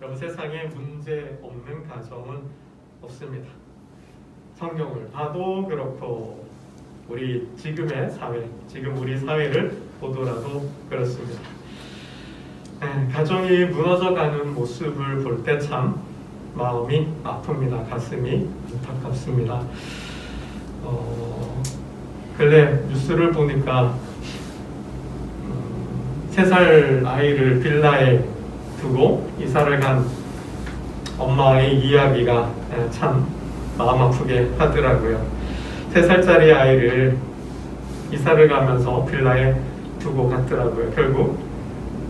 여러분, 세상에 문제 없는 가정은 없습니다. 성경을 봐도 그렇고 우리 지금의 사회, 지금 우리 사회를 보더라도 그렇습니다. 가정이 무너져가는 모습을 볼 때 참 마음이 아픕니다. 가슴이 안타깝습니다. 근래 뉴스를 보니까 3살 아이를 빌라에 두고 이사를 간 엄마의 이야기가 참 마음 아프게 하더라고요. 3살짜리 아이를 이사를 가면서 빌라에 두고 갔더라고요. 결국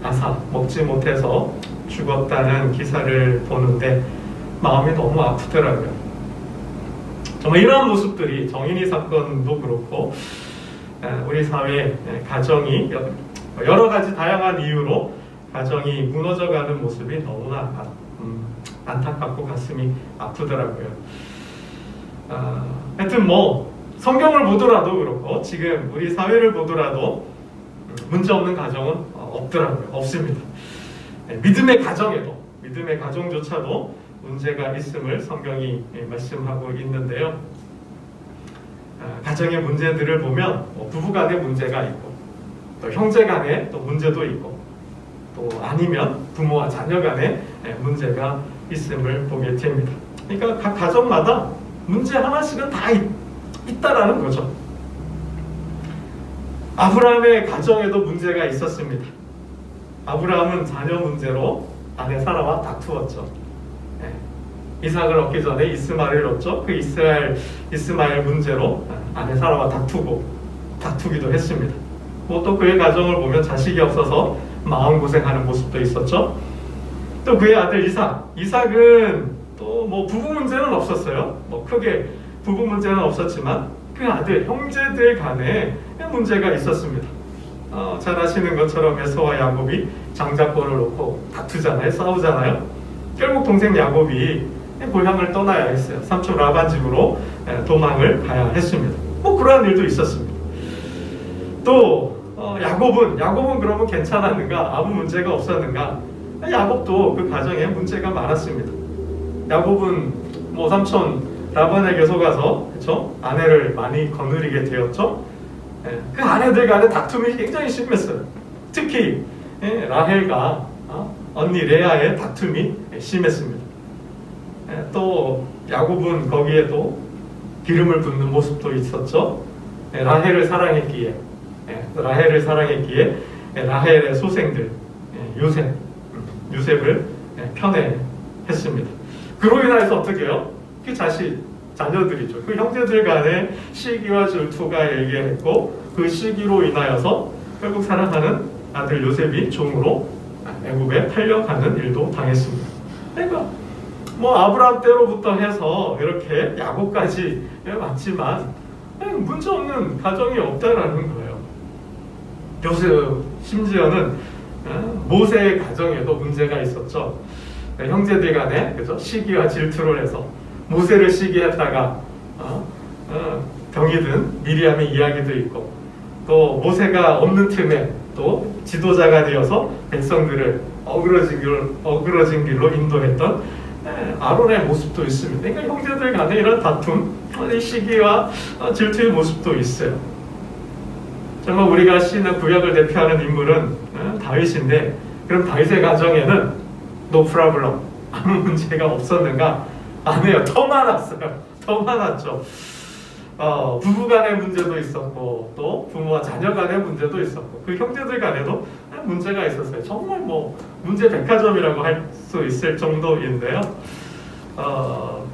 아사, 먹지 못해서 죽었다는 기사를 보는데 마음이 너무 아프더라고요. 정말 이런 모습들이 정인이 사건도 그렇고 우리 사회 가정이 여러 가지 다양한 이유로 가정이 무너져가는 모습이 너무나 안타깝고 가슴이 아프더라고요. 하여튼 성경을 보더라도 그렇고 지금 우리 사회를 보더라도 문제 없는 가정은 없더라고요. 없습니다. 믿음의 가정에도, 믿음의 가정조차도 문제가 있음을 성경이 말씀하고 있는데요. 가정의 문제들을 보면 부부 간의 문제가 있고 또 형제 간의 또 문제도 있고 또 아니면 부모와 자녀 간의 문제가 있음을 보게 됩니다. 그러니까 각 가정마다 문제 하나씩은 다 있다라는 거죠. 아브라함의 가정에도 문제가 있었습니다. 아브라함은 자녀 문제로 아내 사라와 다투었죠. 이삭을 얻기 전에 이스마엘을 얻죠. 그 이스마엘 문제로 아내 사라와 다투기도 했습니다. 또 그의 가정을 보면 자식이 없어서 마음고생하는 모습도 있었죠. 또 그의 아들 이삭은 또 부부 문제는 없었어요. 크게 부부 문제는 없었지만 그 아들, 형제들 간에 문제가 있었습니다. 잘 아시는 것처럼 에서와 야곱이 장자권을 놓고 다투잖아요. 싸우잖아요. 결국 동생 야곱이 고향을 떠나야 했어요. 삼촌 라반 집으로 도망을 가야 했습니다. 그러한 일도 있었습니다. 또 야곱은 그러면 괜찮았는가? 아무 문제가 없었는가? 야곱도 그 가정에 문제가 많았습니다. 야곱은 삼촌 라반에게 속아서 그렇죠? 아내를 많이 거느리게 되었죠. 그 아내들 간의 다툼이 굉장히 심했어요. 특히 라헬과 언니 레아의 다툼이 심했습니다. 또 야곱은 거기에 또 기름을 붓는 모습도 있었죠. 라헬을 사랑했기에 라헬의 소생들 요셉을 편애했습니다. 그로 인해서 어떻게 해요? 그 자녀들이죠. 그 형제들 간의 시기와 질투가 일게했고 그 시기로 인하여서 결국 사랑하는 아들 요셉이 종으로 애굽에 팔려가는 일도 당했습니다. 그러니까 아브라함 때로부터 해서 이렇게 야곱까지 왔지만 문제 없는 가정이 없다라는 거예요. 요셉 심지어는 모세의 가정에도 문제가 있었죠. 형제들 간에 그죠? 시기와 질투를 해서 모세를 시기했다가 병이 든 미리암의 이야기도 있고 또 모세가 없는 틈에 또 지도자가 되어서 백성들을 어그러진 길로 인도했던 아론의 모습도 있습니다. 그러니까 형제들 간에 이런 다툼, 시기와 질투의 모습도 있어요. 정말 우리가 신의 구약을 대표하는 인물은 다윗인데 그럼 다윗의 가정에는 no problem, 아무 문제가 없었는가? 아니에요. 더 많았어요. 더 많았죠. 부부 간의 문제도 있었고 또 부모와 자녀 간의 문제도 있었고 그 형제들 간에도 문제가 있었어요. 정말 문제 백화점이라고 할 수 있을 정도인데요.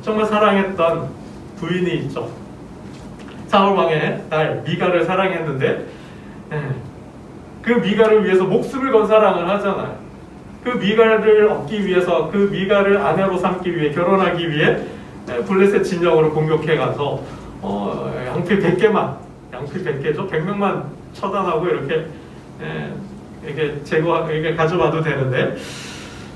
정말 사랑했던 부인이 있죠. 사울 왕의 딸 미가를 사랑했는데 그 미가를 위해서 목숨을 건 사랑을 하잖아요. 그 미가를 얻기 위해서 그 미가를 아내로 삼기 위해 결혼하기 위해 블레셋 진영으로 공격해 가서 양피 100개만, 양피 100개죠. 100명만 처단하고 이렇게 이렇게 가져와도 되는데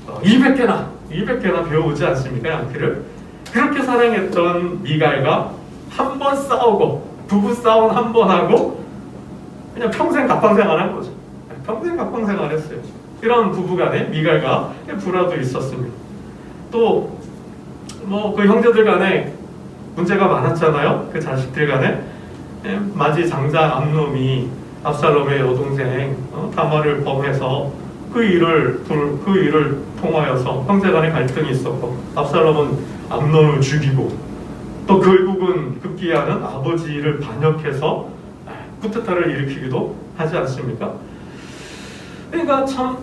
200개나 배워오지 않습니까? 양피를. 그렇게 사랑했던 미갈과 한 번 싸우고 부부 싸움 한 번 하고 그냥 평생 갑방생활 한 거죠. 평생 갑방생활 했어요. 이런 부부간에 미갈과 불화도 있었습니다. 또 뭐 그 형제들 간에 문제가 많았잖아요. 그 자식들 간에. 마지 장자 암놈이 압살롬의 여동생 다말을 범해서 그 일을 통하여서 형제 간의 갈등이 있었고, 압살롬은 암놈을 죽이고, 또 결국은 급기야는 아버지를 반역해서 쿠데타를 일으키기도 하지 않습니까? 그러니까 참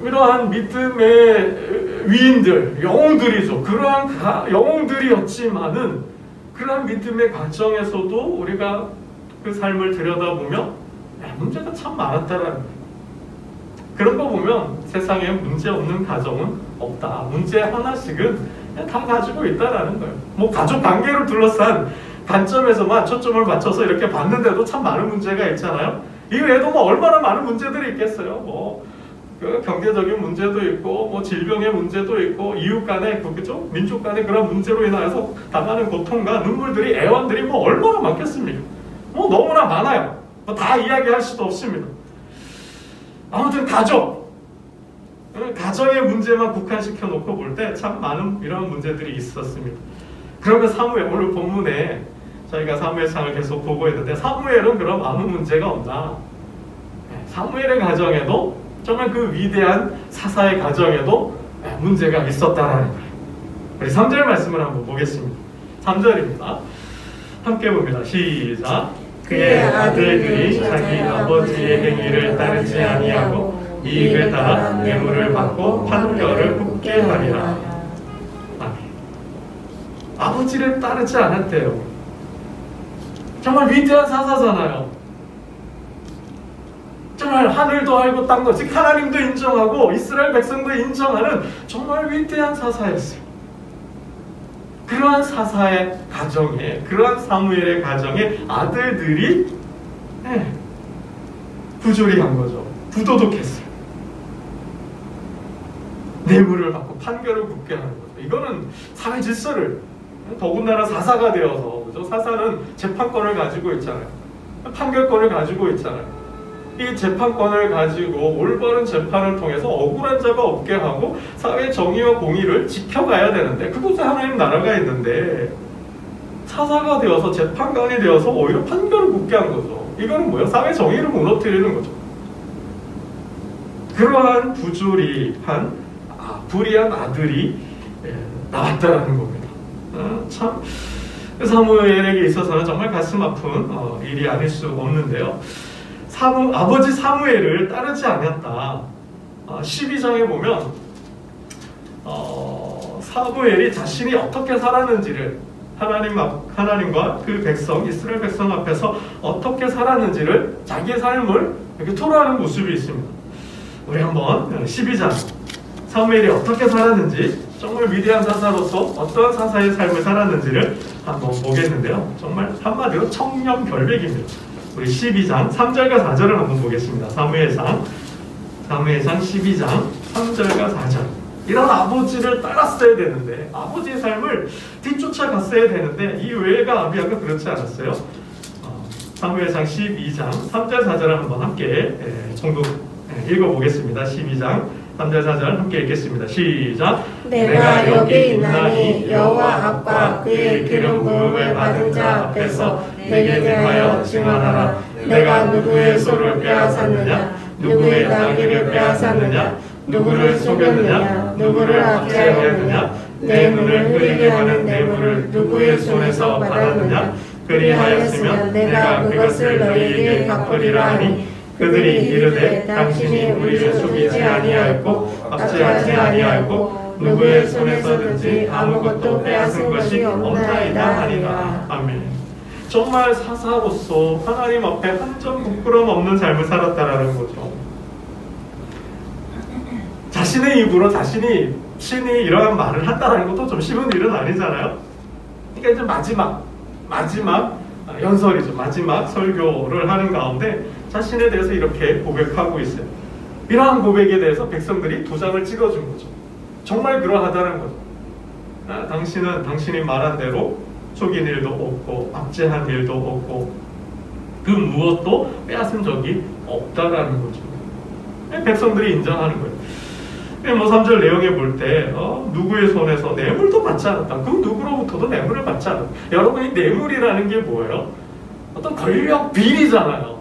이러한 믿음의 위인들, 영웅들이죠. 그러한 영웅들이었지만은 그러한 믿음의 과정에서도 우리가 그 삶을 들여다보면 문제가 참 많았다라는 거예요. 그런 거 보면 세상에 문제 없는 가정은 없다. 문제 하나씩은 다 가지고 있다라는 거예요. 뭐 가족 관계를 둘러싼 관점에서만 초점을 맞춰서 이렇게 봤는데도 참 많은 문제가 있잖아요. 이외에도 뭐 얼마나 많은 문제들이 있겠어요. 뭐 그 경제적인 문제도 있고, 뭐 질병의 문제도 있고, 이웃 간의 그죠? 민족 간의 그런 문제로 인하여서 당하는 고통과 눈물들이, 애환들이 뭐 얼마나 많겠습니까? 뭐 너무나 많아요. 뭐 다 이야기할 수도 없습니다. 아무튼 가정의 문제만 국한시켜 놓고 볼 때 참 많은 이런 문제들이 있었습니다. 그러면 사무엘, 오늘 본문에 저희가 사무엘상을 계속 보고 있는데, 사무엘은 그럼 아무 문제가 없나? 사무엘의 가정에도 정말 그 위대한 사사의 가정에도 문제가 있었다라는 거예요. 우리 3절 말씀을 한번 보겠습니다. 3절입니다. 함께 봅니다. 시작. 그의 아들들이 자기 아버지의 행위를 따르지 아니하고 이익을 따라 뇌물을 받고 판결을 굽게 하리라. 아멘. 아버지를 따르지 않았대요. 정말 위대한 사사잖아요. 정말 하늘도 알고 땅도, 즉 하나님도 인정하고 이스라엘 백성도 인정하는 정말 위대한 사사였어요. 그러한 사사의 가정에, 그러한 사무엘의 가정에 아들들이 부조리 한 거죠. 부도덕했어요. 뇌물을 받고 판결을 굽게 하는 거죠. 이거는 사회 질서를, 더군다나 사사가 되어서, 그죠? 사사는 재판권을 가지고 있잖아요. 판결권을 가지고 있잖아요. 이 재판권을 가지고 올바른 재판을 통해서 억울한 자가 없게 하고 사회 정의와 공의를 지켜가야 되는데, 그곳에 하나님 나라가 있는데 사사가 되어서 재판관이 되어서 오히려 판결을 굽게 한 거죠. 이거는 뭐예요? 사회 정의를 무너뜨리는 거죠. 그러한 부조리한 불의한 아들이 나왔다라는 겁니다. 참 사무엘에게 있어서는 정말 가슴 아픈 일이 아닐 수 없는데요. 아버지 사무엘을 따르지 않았다. 12장에 보면 사무엘이 자신이 어떻게 살았는지를, 하나님과 그 백성, 이스라엘 백성 앞에서 어떻게 살았는지를, 자기의 삶을 이렇게 토로하는 모습이 있습니다. 우리 한번 12장 사무엘이 어떻게 살았는지, 정말 위대한 사사로서 어떠한 사사의 삶을 살았는지를 한번 보겠는데요. 정말 한마디로 청렴결백입니다. 우리 12장 3절과 4절을 한번 보겠습니다. 사무엘상 12장 3절과 4절. 이런 아버지를 따랐어야 되는데, 아버지의 삶을 뒤쫓아갔어야 되는데 이 외가 아비야가 그렇지 않았어요. 사무엘상 12장 3절 4절을 한번 함께 정독 읽어보겠습니다. 12장 3절 4절 함께 읽겠습니다. 시작. 내가 여기 있나니 여호와 앞과 그의 기름 부음을 받은 자 앞에서 내게 대하여 증언하라. 내가 누구의 소를 빼앗았느냐, 누구의 나귀를 빼앗았느냐, 누구를 속였느냐, 누구를 압제하였느냐, 내 눈을 흐리게 하는 뇌물을 누구의 손에서 받았느냐. 그리하였으면 내가 그것을 너희에게 갚으리라 하니, 그들이 이르되 당신이 우리를 속이지 아니하였고 압제하지 아니하였고 누구의 손에서든지 아무것도 빼앗은 것이 없나이다 하리라. 아멘. 정말 사사로서 하나님 앞에 한 점 부끄럼 없는 삶을 살았다라는 거죠. 자신의 입으로 신이 이러한 말을 한다는 것도 좀 쉬운 일은 아니잖아요. 그러니까 이제 마지막 연설이죠. 마지막 설교를 하는 가운데 자신에 대해서 이렇게 고백하고 있어요. 이러한 고백에 대해서 백성들이 도장을 찍어준 거죠. 정말 그러하다는 거죠. 당신은 당신이 말한 대로 속인 일도 없고 압제한 일도 없고 그 무엇도 빼앗은 적이 없다라는 거죠. 백성들이 인정하는 거예요. 뭐 3절 내용에 볼 때 누구의 손에서 뇌물도 받지 않았다. 그 누구로부터도 뇌물을 받지 않았다. 여러분, 이 뇌물이라는 게 뭐예요? 어떤 권력 비리잖아요.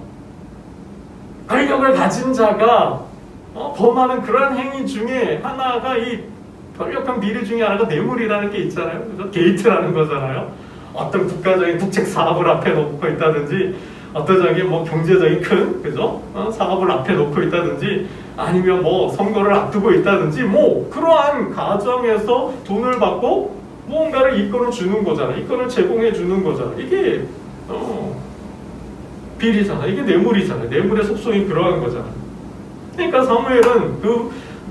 권력을 가진 자가 범하는 그런 행위 중에 하나가, 이 권력한 비리 중에 하나가 뇌물이라는 게 있잖아요. 그래서 게이트라는 거잖아요. 어떤 국가적인 국책 사업을 앞에 놓고 있다든지, 어떤 적인 뭐 경제적인 큰, 그죠? 사업을 앞에 놓고 있다든지, 아니면 뭐 선거를 앞두고 있다든지, 뭐 그러한 가정에서 돈을 받고 무언가를 이권을 주는 거잖아. 이권을 제공해 주는 거잖아. 이게 비리잖아. 이게 뇌물이잖아. 뇌물의 속성이 그러한 거잖아. 그러니까 사무엘은 그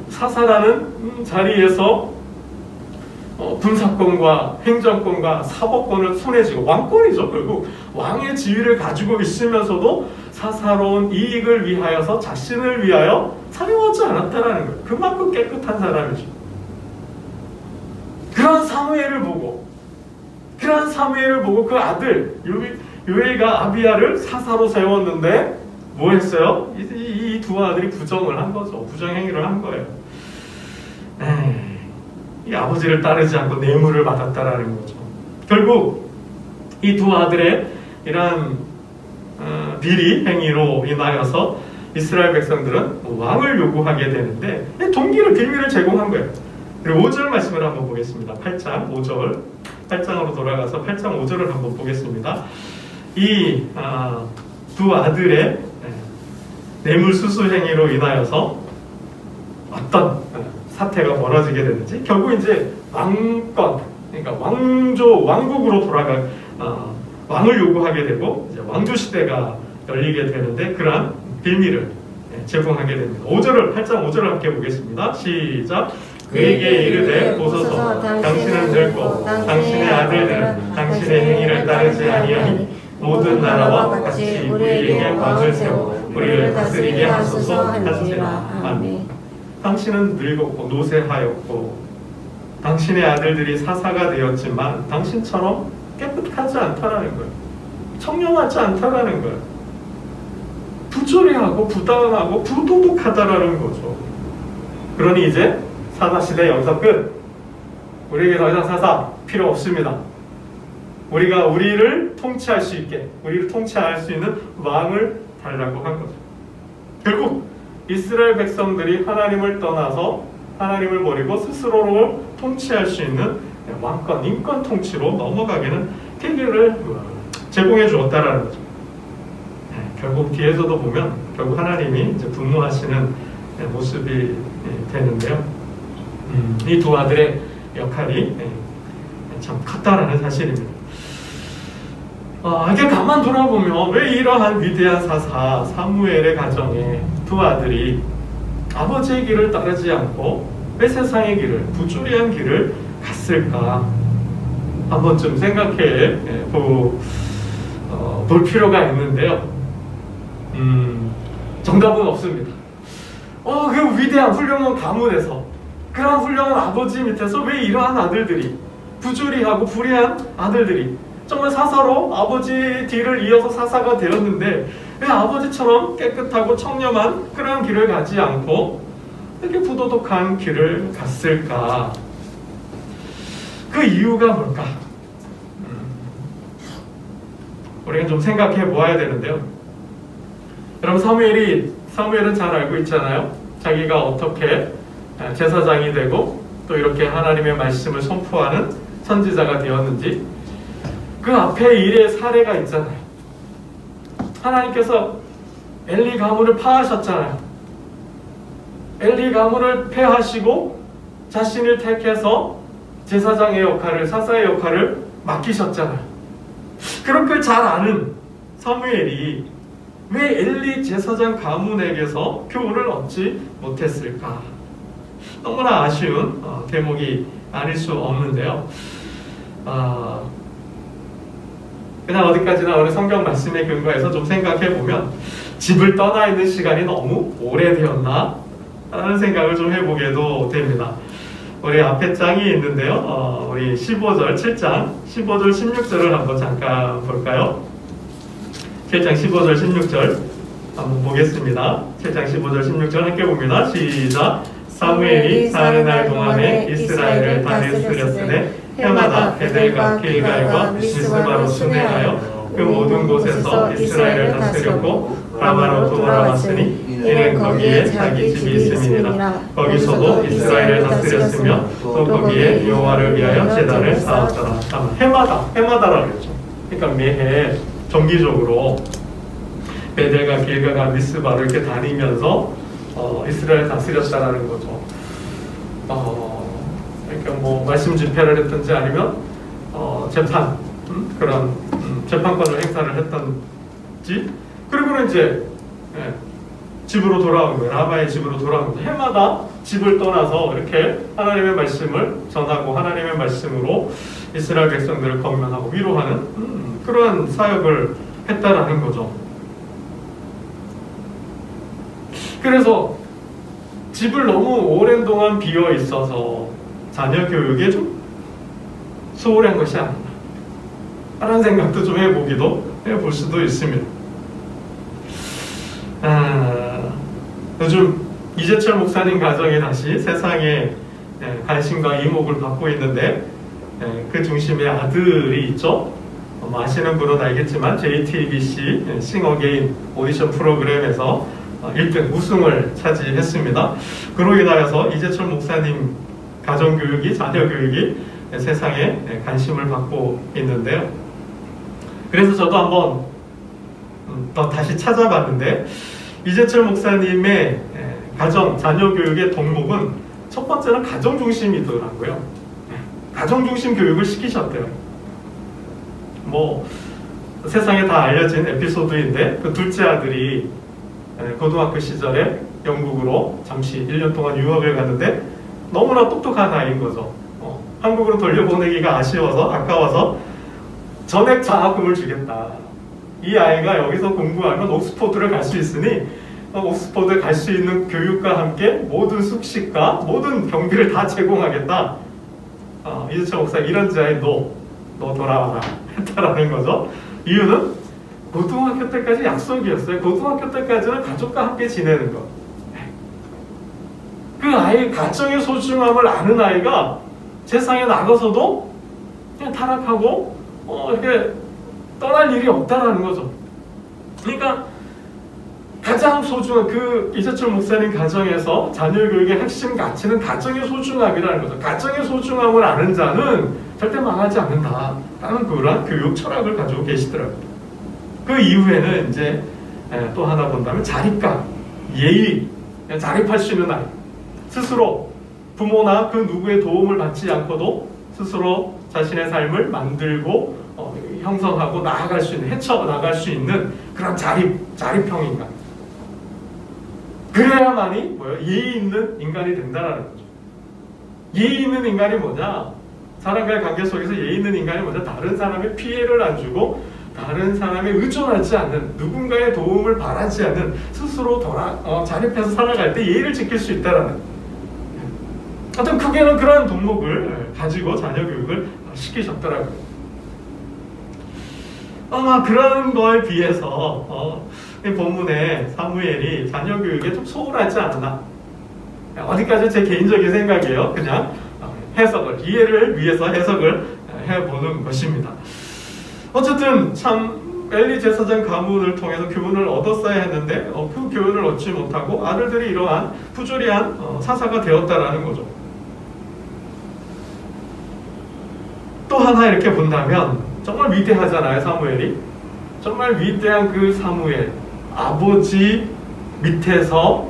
사사라는 자리에서 군사권과 행정권과 사법권을 손에 쥐고, 왕권이죠. 결국 왕의 지위를 가지고 있으면서도 사사로운 이익을 위하여서, 자신을 위하여 사용하지 않았다라는 거예요. 그만큼 깨끗한 사람이죠. 그런 사무엘을 보고 그 아들 요엘과 아비야를 사사로 세웠는데 뭐 했어요? 이 두 아들이 부정을 한 거죠. 부정행위를 한 거예요. 이 아버지를 따르지 않고 뇌물을 받았다라는 거죠. 결국 이 두 아들의 이러한 비리 행위로 인하여서 이스라엘 백성들은 왕을 요구하게 되는데, 동기를, 빌미를 제공한 거예요. 그리고 5절 말씀을 한번 보겠습니다. 8장 5절, 8장으로 돌아가서 8장 5절을 한번 보겠습니다. 이 두 아들의 뇌물 수수 행위로 인하여서 어떤 사태가 벌어지게 되는지, 결국 이제 왕권, 그러니까 왕국으로 왕을 요구하게 되고, 이제 왕조 시대가 열리게 되는데, 그러한 빌미를 제공하게 됩니다. 8장 5절을 함께 보겠습니다. 시작. 그에게 이르되 보소서, 당신은 늙고 당신의 아들들은 당신의 행위를 따르지 아니하니 모든 나라와 같이 우리에게 왕을 세워 우리를 다스리게 하소서 하니라. 아멘. 당신은 늙었고 노쇠하였고 당신의 아들들이 사사가 되었지만 당신처럼 깨끗하지 않다라는 거예요. 청렴하지 않다라는 거예요. 부조리하고 부당하고 부도덕하다라는 거죠. 그러니 이제 사사시대 여기서 끝. 우리에게 더 이상 사사 필요 없습니다. 우리가 우리를 통치할 수 있게, 우리를 통치할 수 있는 왕을 달라고 한 거죠. 결국 이스라엘 백성들이 하나님을 떠나서 하나님을 버리고 스스로를 통치할 수 있는 왕권, 인권 통치로 넘어가기는 계기를 제공해 주었다라는 거죠. 결국 뒤에서도 보면 결국 하나님이 이제 분노하시는 모습이 되는데요. 이 두 아들의 역할이 참 컸다라는 사실입니다. 이렇게 가만 돌아보면 왜 이러한 위대한 사사 사무엘의 가정에 두 아들이 아버지의 길을 따르지 않고 왜 세상의 길을, 부조리한 길을 갔을까? 한 번쯤 생각해 볼 필요가 있는데요. 정답은 없습니다. 그 위대한 훌륭한 가문에서, 그런 훌륭한 아버지 밑에서 왜 이러한 아들들이, 부조리하고 불의한 아들들이 정말 사사로 아버지 뒤를 이어서 사사가 되었는데 왜 아버지처럼 깨끗하고 청렴한 그런 길을 가지 않고 이렇게 부도덕한 길을 갔을까? 그 이유가 뭘까? 우리가 좀 생각해 보아야 되는데요. 여러분, 사무엘은 잘 알고 있잖아요. 자기가 어떻게 제사장이 되고 또 이렇게 하나님의 말씀을 선포하는 선지자가 되었는지, 그 앞에 일의 사례가 있잖아요. 하나님께서 엘리 가문을 파하셨잖아요. 엘리 가문을 폐하시고 자신을 택해서 제사장의 역할을, 사사의 역할을 맡기셨잖아요. 그렇게 잘 아는 사무엘이 왜 엘리 제사장 가문에게서 교훈을 얻지 못했을까? 너무나 아쉬운 대목이 아닐 수 없는데요. 그냥 어디까지나 오늘 성경 말씀에 근거해서 좀 생각해보면 집을 떠나 있는 시간이 너무 오래되었나? 라는 생각을 좀 해보게도 됩니다. 우리 앞에 장이 있는데요. 우리 15절, 7장 15절, 16절을 한번 잠깐 볼까요? 7장 15절, 16절 한번 보겠습니다. 7장 15절, 16절 함께 봅니다. 시작! 사무엘이 40날 동안에 이스라엘을 다스렸으되 해마다 베델과 길갈과 미스바로 순회하여 그 모든 곳에서 이스라엘을 다스렸고 라마로 돌아왔으니 이는 거기에 자기 집이 있음이니라. 거기서도 이스라엘을 다스렸으며 또 거기에 여호와를 위하여 제단을 쌓았더라. 해마다라고 했죠. 그러니까 매해 정기적으로 베델과 길갈과 미스바를 이렇게 다니면서 이스라엘 다스렸다라는 거죠. 그러니까 뭐 말씀 집회를 했든지 아니면 재판 그런 재판권을 행사를 했든지, 그리고는 이제 집으로 돌아온 거예요. 라마의 집으로 돌아온 거죠. 해마다 집을 떠나서 이렇게 하나님의 말씀을 전하고 하나님의 말씀으로 이스라엘 백성들을 권면하고 위로하는 그러한 사역을 했다라는 거죠. 그래서 집을 너무 오랜 동안 비어 있어서 자녀 교육에 좀 소홀한 것이 아닌가 라는 생각도 좀 해볼 수도 있습니다. 요즘 이재철 목사님 가정이 다시 세상에 관심과 이목을 받고 있는데, 그 중심에 아들이 있죠. 아시는 분은 알겠지만 JTBC 싱어게인 오디션 프로그램에서 1등 우승을 차지했습니다. 그로 인하여서 이재철 목사님 가정교육이, 자녀교육이 세상에 관심을 받고 있는데요. 그래서 저도 한번 더 다시 찾아봤는데, 이재철 목사님의 가정, 자녀교육의 덕목은 첫 번째는 가정중심이더라고요. 가정중심 교육을 시키셨대요. 뭐 세상에 다 알려진 에피소드인데, 그 둘째 아들이 고등학교 시절에 영국으로 잠시 1년 동안 유학을 갔는데 너무나 똑똑한 아이인 거죠. 한국으로 돌려보내기가 아까워서 전액 장학금을 주겠다. 이 아이가 여기서 공부하면 옥스포드를 갈 수 있으니 옥스포드에 갈 수 있는 교육과 함께 모든 숙식과 모든 경비를 다 제공하겠다. 이재철 목사 이런 자에 너 돌아와라 했다라는 거죠. 이유는 고등학교 때까지 약속이었어요. 고등학교 때까지는 가족과 함께 지내는 것. 그 아이 가정의 소중함을 아는 아이가 세상에 나가서도 그냥 타락하고 이렇게 떠날 일이 없다라는 거죠. 그러니까 가장 소중한 그 이재철 목사님 가정에서 자녀 교육의 핵심 가치는 가정의 소중함이라는 거죠. 가정의 소중함을 아는 자는 절대 망하지 않는다라는 그런 교육 철학을 가지고 계시더라고요. 그 이후에는 이제 또 하나 본다면 자립감, 예의, 자립할 수 있는 아이, 스스로 부모나 그 누구의 도움을 받지 않고도 스스로 자신의 삶을 만들고 형성하고 나아갈 수 있는, 헤쳐나갈 수 있는 그런 자립형 인간. 그래야만이 예의 있는 인간이 된다는 거죠. 예의 있는 인간이 뭐냐? 사람과의 관계 속에서 예의 있는 인간이 뭐냐? 다른 사람의 피해를 안 주고 다른 사람에 의존하지 않는, 누군가의 도움을 바라지 않는, 스스로 자립해서 살아갈 때 예의를 지킬 수 있다라는, 하여튼 크게는 그러한 덕목을 가지고 자녀 교육을 시키셨더라고요. 아마 그런 거에 비해서 이 본문에 사무엘이 자녀 교육에 좀 소홀하지 않나, 어디까지 제 개인적인 생각이에요. 그냥 해석을, 이해를 위해서 해석을 해보는 것입니다. 어쨌든 참 엘리 제사장 가문을 통해서 교훈을 얻었어야 했는데 그 교훈을 얻지 못하고 아들들이 이러한 부조리한 사사가 되었다라는 거죠. 또 하나 이렇게 본다면 정말 위대하잖아요. 사무엘이 정말 위대한 그 사무엘, 아버지 밑에서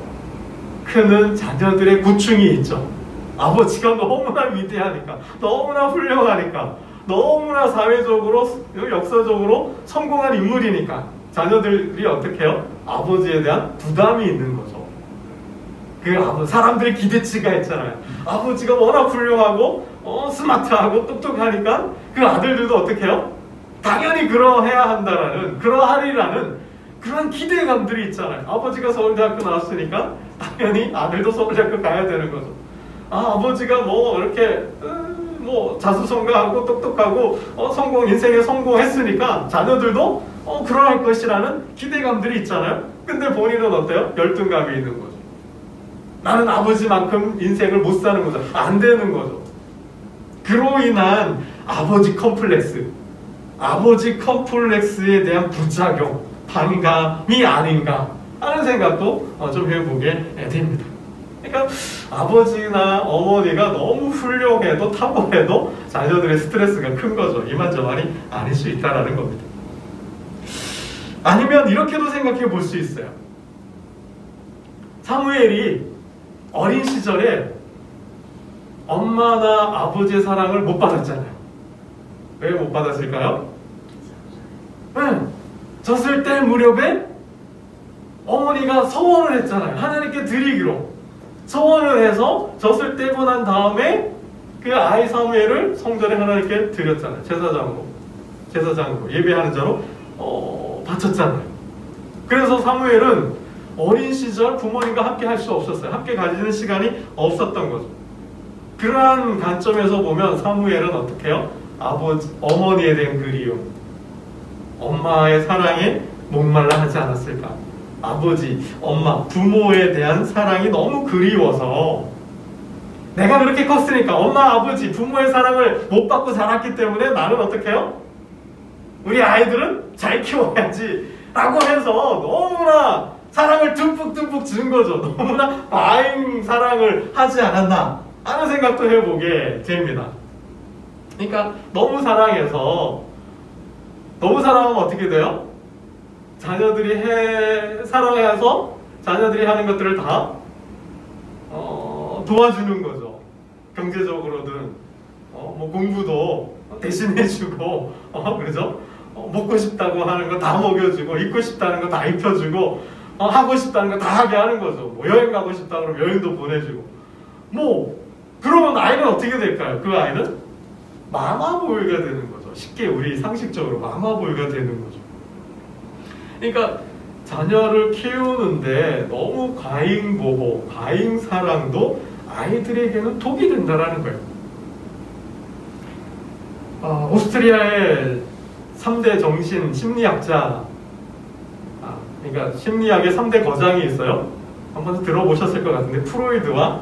크는 자녀들의 고충이 있죠. 아버지가 너무나 위대하니까, 너무나 훌륭하니까, 너무나 사회적으로, 역사적으로 성공한 인물이니까 자녀들이 어떻게 해요? 아버지에 대한 부담이 있는 거죠. 사람들의 기대치가 있잖아요. 아버지가 워낙 훌륭하고 스마트하고 똑똑하니까 그 아들들도 어떻게 해요? 당연히 그러해야 한다라는, 그러하리라는 그런 기대감들이 있잖아요. 아버지가 서울대학교 나왔으니까 당연히 아들도 서울대학교 가야 되는 거죠. 아버지가 이렇게 자수성가하고 똑똑하고 인생에 성공했으니까 자녀들도 그러할 것이라는 기대감들이 있잖아요. 근데 본인은 어때요? 열등감이 있는 거죠. 나는 아버지만큼 인생을 못 사는 거죠. 안 되는 거죠. 그로 인한 아버지 컴플렉스에 대한 부작용, 반감이 아닌가 하는 생각도 좀 해보게 됩니다. 그러니까 아버지나 어머니가 너무 훌륭해도 탁월해도 자녀들의 스트레스가 큰 거죠. 이만저만이 아닐 수 있다는 겁니다. 아니면 이렇게도 생각해 볼 수 있어요. 사무엘이 어린 시절에 엄마나 아버지의 사랑을 못 받았잖아요. 왜 못 받았을까요? 졌을 때 무렵에 어머니가 서원을 했잖아요. 하나님께 드리기로 서원을 해서 졌을 때고 난 다음에 그 아이 사무엘을 성전에 하나님께 드렸잖아요. 제사장으로 예배하는 자로 바쳤잖아요. 그래서 사무엘은 어린 시절 부모님과 함께 할 수 없었어요. 함께 가지는 시간이 없었던 거죠. 그러한 관점에서 보면 사무엘은 어떻게 해요? 어머니에 대한 그리움, 엄마의 사랑에 목말라 하지 않았을까? 아버지, 엄마, 부모에 대한 사랑이 너무 그리워서 내가 그렇게 컸으니까 엄마, 아버지, 부모의 사랑을 못 받고 자랐기 때문에 나는 어떻게 해요? 우리 아이들은 잘 키워야지 라고 해서 너무나 사랑을 듬뿍듬뿍 준 거죠. 너무나 과잉 사랑을 하지 않았나 하는 생각도 해보게 됩니다. 그러니까 너무 사랑하면 어떻게 돼요? 사랑해서 자녀들이 하는 것들을 다 도와주는 거죠. 경제적으로든 뭐 공부도 대신해주고 그죠? 먹고 싶다고 하는 거 다 먹여주고, 입고 싶다는 거 다 입혀주고, 하고 싶다는 거 다 하게 하는 거죠. 뭐 여행 가고 싶다 그러면 여행도 보내주고. 그러면 아이는 어떻게 될까요? 그 아이는 마마보이가 되는 거죠. 쉽게 우리 상식적으로 마마보이가 되는 거죠. 그러니까 자녀를 키우는데 너무 과잉 보호, 과잉 사랑도 아이들에게는 독이 된다는 거예요. 오스트리아의 3대 정신 심리학자, 그러니까 심리학의 3대 거장이 있어요. 한번 들어보셨을 것 같은데, 프로이드와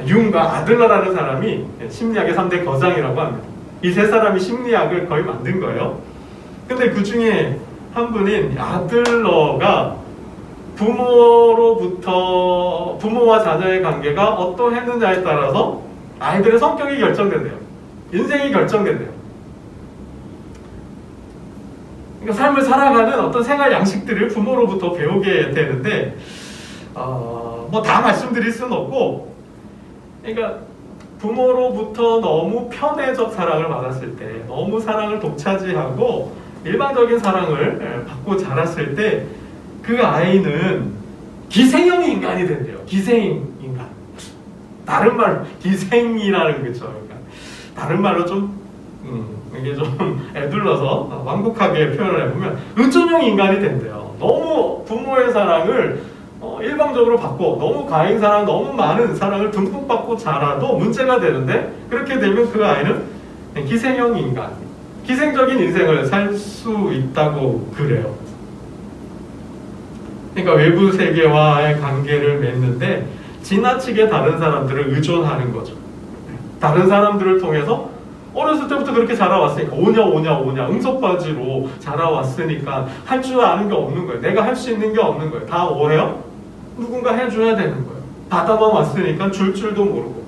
융과 아들러라는 사람이 심리학의 3대 거장이라고 합니다. 이 세 사람이 심리학을 거의 만든 거예요. 근데 그 중에 한 분인 아들러가 부모와 자녀의 관계가 어떠했느냐에 따라서 아이들의 성격이 결정된대요. 인생이 결정된대요. 그러니까 삶을 살아가는 어떤 생활 양식들을 부모로부터 배우게 되는데, 다 말씀드릴 수는 없고, 그러니까 부모로부터 너무 편애적 사랑을 받았을 때, 너무 사랑을 독차지하고 일반적인 사랑을 받고 자랐을 때 그 아이는 기생형 인간이 된대요. 기생인간. 다른 말로 기생이라는 거죠. 그러니까 다른 말로 이게 좀 애둘러서 완곡하게 표현을 해보면 의존형 인간이 된대요. 너무 부모의 사랑을 일방적으로 받고 너무 과잉 사랑, 너무 많은 사랑을 듬뿍 받고 자라도 문제가 되는데, 그렇게 되면 그 아이는 기생형 인간, 기생적인 인생을 살 수 있다고 그래요. 그러니까 외부 세계와의 관계를 맺는데 지나치게 다른 사람들을 의존하는 거죠. 다른 사람들을 통해서 어렸을 때부터 그렇게 자라왔으니까 오냐 응석바지로 자라왔으니까 할 줄 아는 게 없는 거예요. 내가 할 수 있는 게 없는 거예요. 다 뭐예요? 누군가 해줘야 되는 거예요. 받아만 왔으니까 줄 줄도 모르고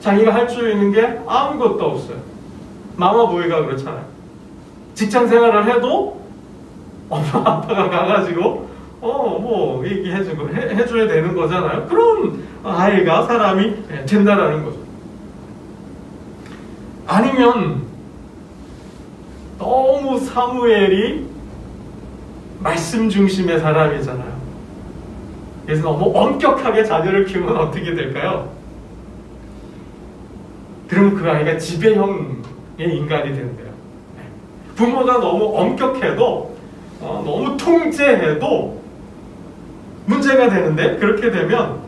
자기가 할 수 있는 게 아무것도 없어요. 마마보이가 그렇잖아요. 직장 생활을 해도 엄마 아빠가 가가지고 얘기해주고 해줘야 되는 거잖아요. 그런 아이가 사람이 된다라는 거죠. 아니면 너무 사무엘이 말씀 중심의 사람이잖아요. 그래서 너무 엄격하게 자녀를 키우면 어떻게 될까요? 그럼 그 아이가 지배형의 인간이 된대요. 부모가 너무 엄격해도 너무 통제해도 문제가 되는데, 그렇게 되면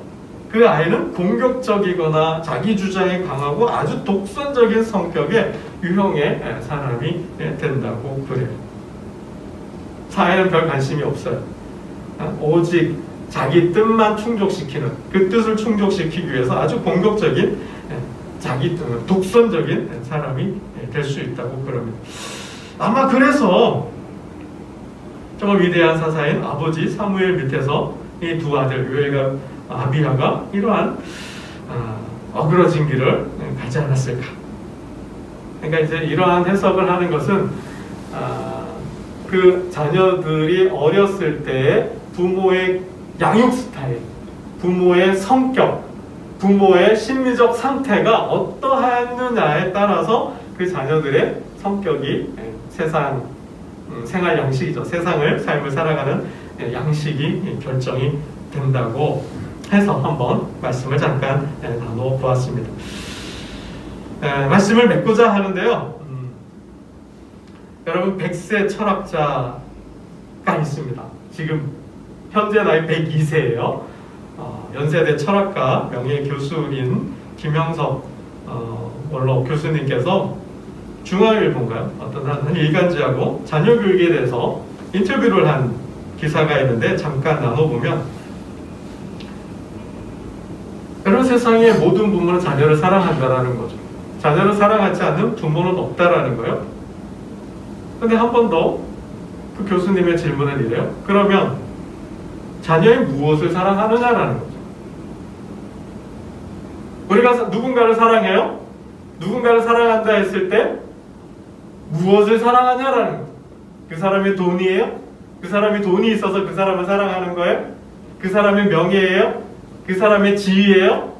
그 아이는 공격적이거나 자기 주장이 강하고 아주 독선적인 성격의 유형의 사람이 된다고 그래요. 사회는 별 관심이 없어요. 오직 자기 뜻만 충족시키는, 그 뜻을 충족시키기 위해서 아주 공격적인 자기 독선적인 사람이 될 수 있다고 그럽니다. 아마 그래서 저 위대한 사사인 아버지 사무엘 밑에서 이 두 아들 요엘과 아비야가 이러한 어그러진 길을 가지 않았을까. 그러니까 이제 이러한 해석을 하는 것은 그 자녀들이 어렸을 때 부모의 양육 스타일, 부모의 성격, 부모의 심리적 상태가 어떠하였느냐에 따라서 그 자녀들의 성격이 생활 양식이죠. 삶을 살아가는 양식이 결정이 된다고 해서 한번 말씀을 잠깐 나눠보았습니다. 말씀을 맺고자 하는데요. 여러분 100세 철학자가 있습니다. 지금 현재 나이 102세예요. 연세대 철학가 명예교수인 김영석 원로 교수님께서 중앙일보인가요? 어떤 한 일간지하고 자녀 교육에 대해서 인터뷰를 한 기사가 있는데 잠깐 나눠보면, 여러분 세상의 모든 부모는 자녀를 사랑한다라는 거죠. 자녀를 사랑하지 않는 부모는 없다라는 거예요. 근데 한 번 더 그 교수님의 질문은 이래요. 그러면 자녀의 무엇을 사랑하느냐라는 거죠. 우리가 누군가를 사랑해요? 누군가를 사랑한다 했을 때 무엇을 사랑하냐라는 거죠. 그 사람의 돈이에요? 그 사람이 돈이 있어서 그 사람을 사랑하는 거예요? 그 사람의 명예예요? 그 사람의 지위예요?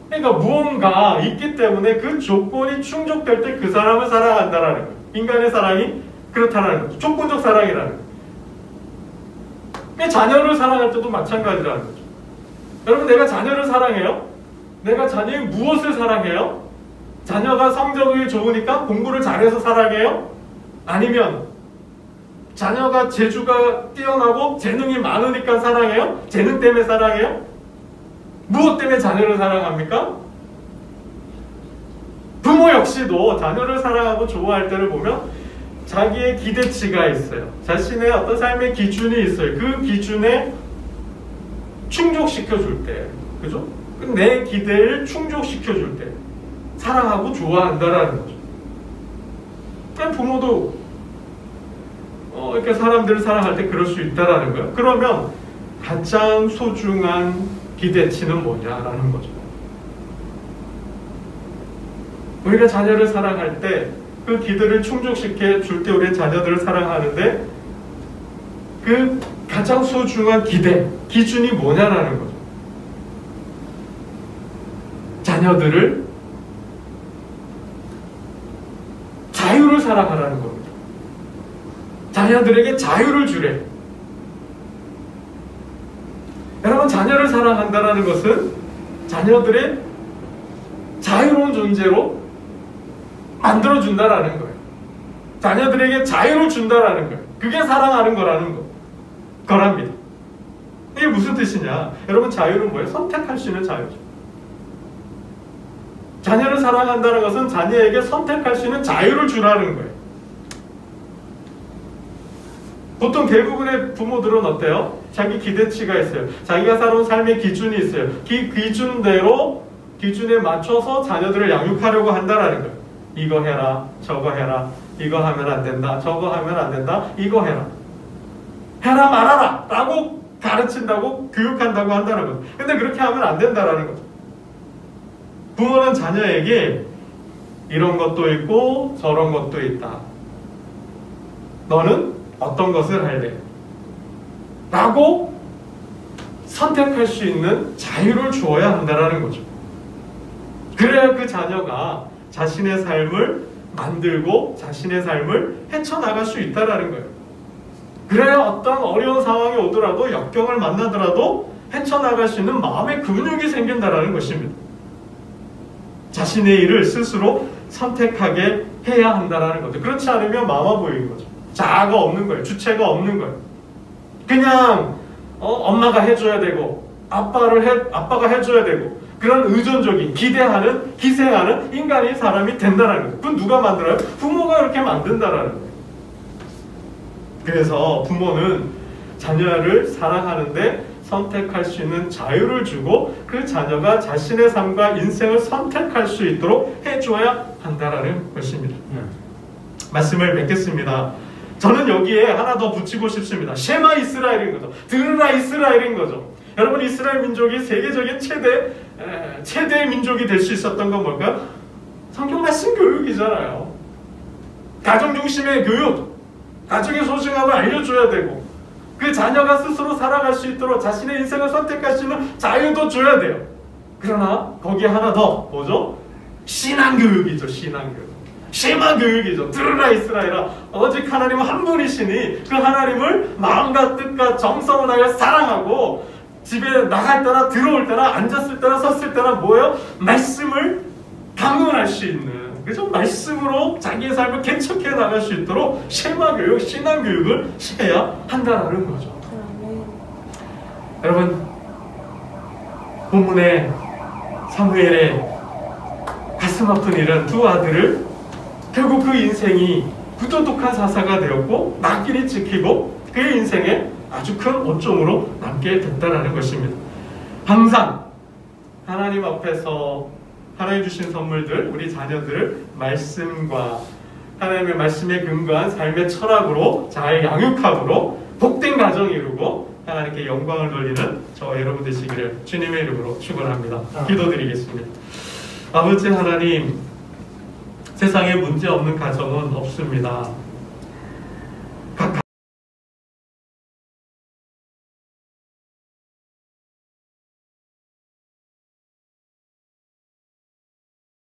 그러니까 무언가 있기 때문에 그 조건이 충족될 때 그 사람을 사랑한다라는 거예요. 인간의 사랑이 그렇다라는 거죠. 조건적 사랑이라는 거죠. 자녀를 사랑할 때도 마찬가지라는 거죠. 여러분, 내가 자녀를 사랑해요? 내가 자녀의 무엇을 사랑해요? 자녀가 성적이 좋으니까 공부를 잘해서 사랑해요? 아니면 자녀가 재주가 뛰어나고 재능이 많으니까 사랑해요? 재능 때문에 사랑해요? 무엇 때문에 자녀를 사랑합니까? 부모 역시도 자녀를 사랑하고 좋아할 때를 보면 자기의 기대치가 있어요. 자신의 어떤 삶의 기준이 있어요. 그 기준에 충족시켜 줄 때, 그죠? 내 기대를 충족시켜 줄 때 사랑하고 좋아한다라는 거죠. 그냥 부모도 이렇게 사람들을 사랑할 때 그럴 수 있다라는 거예요. 그러면 가장 소중한 기대치는 뭐냐라는 거죠. 우리가 자녀를 사랑할 때 그 기대를 충족시켜 줄 때 우리는 자녀들을 사랑하는데 그 가장 소중한 기준이 뭐냐라는 거죠. 자녀들을 자유를 사랑하라는 겁니다. 자녀들에게 자유를 주래. 여러분, 자녀를 사랑한다는 것은 자녀들의 자유로운 존재로 만들어준다라는 거예요. 자녀들에게 자유를 준다라는 거예요. 그게 사랑하는 거랍니다. 이게 무슨 뜻이냐? 여러분, 자유는 뭐예요? 선택할 수 있는 자유죠. 자녀를 사랑한다는 것은 자녀에게 선택할 수 있는 자유를 주라는 거예요. 보통 대부분의 부모들은 어때요? 자기 기대치가 있어요. 자기가 살아온 삶의 기준이 있어요. 그 기준에 맞춰서 자녀들을 양육하려고 한다라는 거예요. 이거 해라, 저거 해라, 이거 하면 안 된다, 저거 하면 안 된다, 이거 해라. 해라 말아라! 라고 가르친다고, 교육한다고 한다는 거죠. 근데 그렇게 하면 안 된다라는 거죠. 부모는 자녀에게 이런 것도 있고 저런 것도 있다. 너는 어떤 것을 할래? 라고 선택할 수 있는 자유를 주어야 한다는 거죠. 그래야 그 자녀가 자신의 삶을 만들고 자신의 삶을 헤쳐나갈 수 있다는 거예요. 그래야 어떤 어려운 상황이 오더라도, 역경을 만나더라도 헤쳐나갈 수 있는 마음의 근육이 생긴다는 것입니다. 자신의 일을 스스로 선택하게 해야 한다는 거죠. 그렇지 않으면 마마 보이는 거죠. 자아가 없는 거예요. 주체가 없는 거예요. 그냥 엄마가 해줘야 되고 아빠가 해줘야 되고 그런 의존적인, 기생하는 인간이 사람이 된다는 거예요. 그건 누가 만들어요? 부모가 그렇게 만든다는 거예요. 그래서 부모는 자녀를 사랑하는데 선택할 수 있는 자유를 주고 그 자녀가 자신의 삶과 인생을 선택할 수 있도록 해줘야 한다라는 것입니다. 말씀을 맺겠습니다. 저는 여기에 하나 더 붙이고 싶습니다. 쉐마 이스라엘인 거죠. 들으라 이스라엘인 거죠. 여러분, 이스라엘 민족이 세계적인 최대의 민족이 될 수 있었던 건 뭘까요? 성경 말씀 교육이잖아요. 가정 중심의 교육, 가정의 소중함을 알려줘야 되고 그 자녀가 스스로 살아갈 수 있도록 자신의 인생을 선택할 수 있는 자유도 줘야 돼요. 그러나 거기에 하나 더 뭐죠? 신앙교육이죠. 신앙교육. 쉐마 교육이죠. 들으라 이스라엘아, 오직 하나님은 한 분이시니 그 하나님을 마음과 뜻과 정성을 다하여 사랑하고 집에 나갈 때나 들어올 때나 앉았을 때나 섰을 때나 뭐예요? 말씀을 강론할 수 있는, 그죠? 말씀으로 자기의 삶을 개척해 나갈 수 있도록 쉐마 교육, 신앙 교육을 해야 한다는 거죠. 여러분, 본문에 사무엘의 가슴 아픈 일은 두 아들을 결국 그 인생이 부도덕한 사사가 되었고 낙인이 찍히고 그의 인생에 아주 큰 오점으로 남게 됐다는 것입니다. 항상 하나님 앞에서 하나님 주신 선물들, 우리 자녀들을 말씀과 하나님의 말씀에 근거한 삶의 철학으로 잘 양육함으로 복된 가정 이루고 하나님께 영광을 돌리는 저와 여러분 되시기를 주님의 이름으로 축원합니다. 기도드리겠습니다. 아버지 하나님, 세상에 문제 없는 가정은 없습니다.